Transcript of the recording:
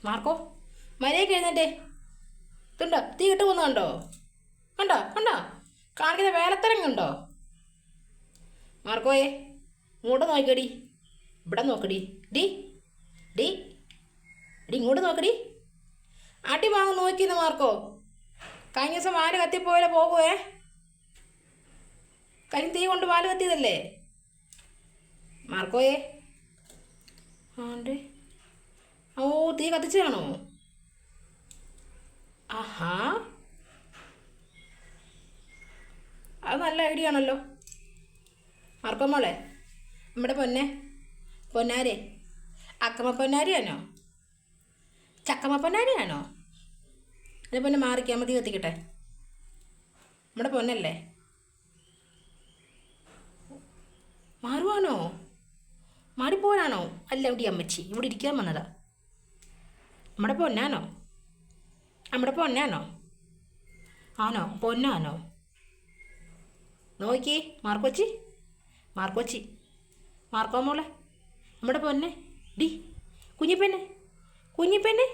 Marco മര്യാദയ്ക്ക് എഴുന്നേറ്റേ. ഇതുണ്ടോ തീ കിട്ടു പോകുന്ന കണ്ടോ? കണ്ടോ കണ്ടോ കാണിക്കുന്ന വേലത്തരം കണ്ടോ? മാർക്കോയെ ഇങ്ങോട്ട് നോക്കടി, ഇവിടെ നോക്കടി. ഡി ഡി ഡി ഇങ്ങോട്ട് നോക്കടി. അടി വാങ്ങി നോക്കിയെന്ന് മാർക്കോ. കഴിഞ്ഞ ദിവസം വാല് കത്തിപ്പോയാലോ പോകുവേ. കഴിഞ്ഞ തീ കൊണ്ട് വാല് കത്തിയതല്ലേ മാർക്കോയെ? ആണ്ടേ ഓ തീ കത്തിച്ചാണോ? ആഹാ അത് നല്ല ഐഡിയ ആണല്ലോ മാർക്കോ മോളെ. നമ്മുടെ പൊന്നാരെ അക്കമ്മ പൊന്നാരിയാണോ ചക്കമ്മ പൊന്നാരിയാണോ? എൻ്റെ പൊന്നെ മാറിക്കാൻ മതി കത്തിക്കട്ടെ. നമ്മുടെ പൊന്നല്ലേ മാറുവാണോ? മാറിപ്പോവാനാണോ? അല്ല ഇവിടെ അമ്മച്ചി ഇവിടെ ഇരിക്കാൻ വന്നതാ. നമ്മുടെ പൊന്നാണോ? നമ്മുടെ പൊന്നാണോ? ആണോ പൊന്നാണോ? നോക്കി മാർക്കോച്ചി മാർക്കോ മോളെ നമ്മുടെ പൊന്നെ. ഡി കുഞ്ഞിപ്പെന്നെ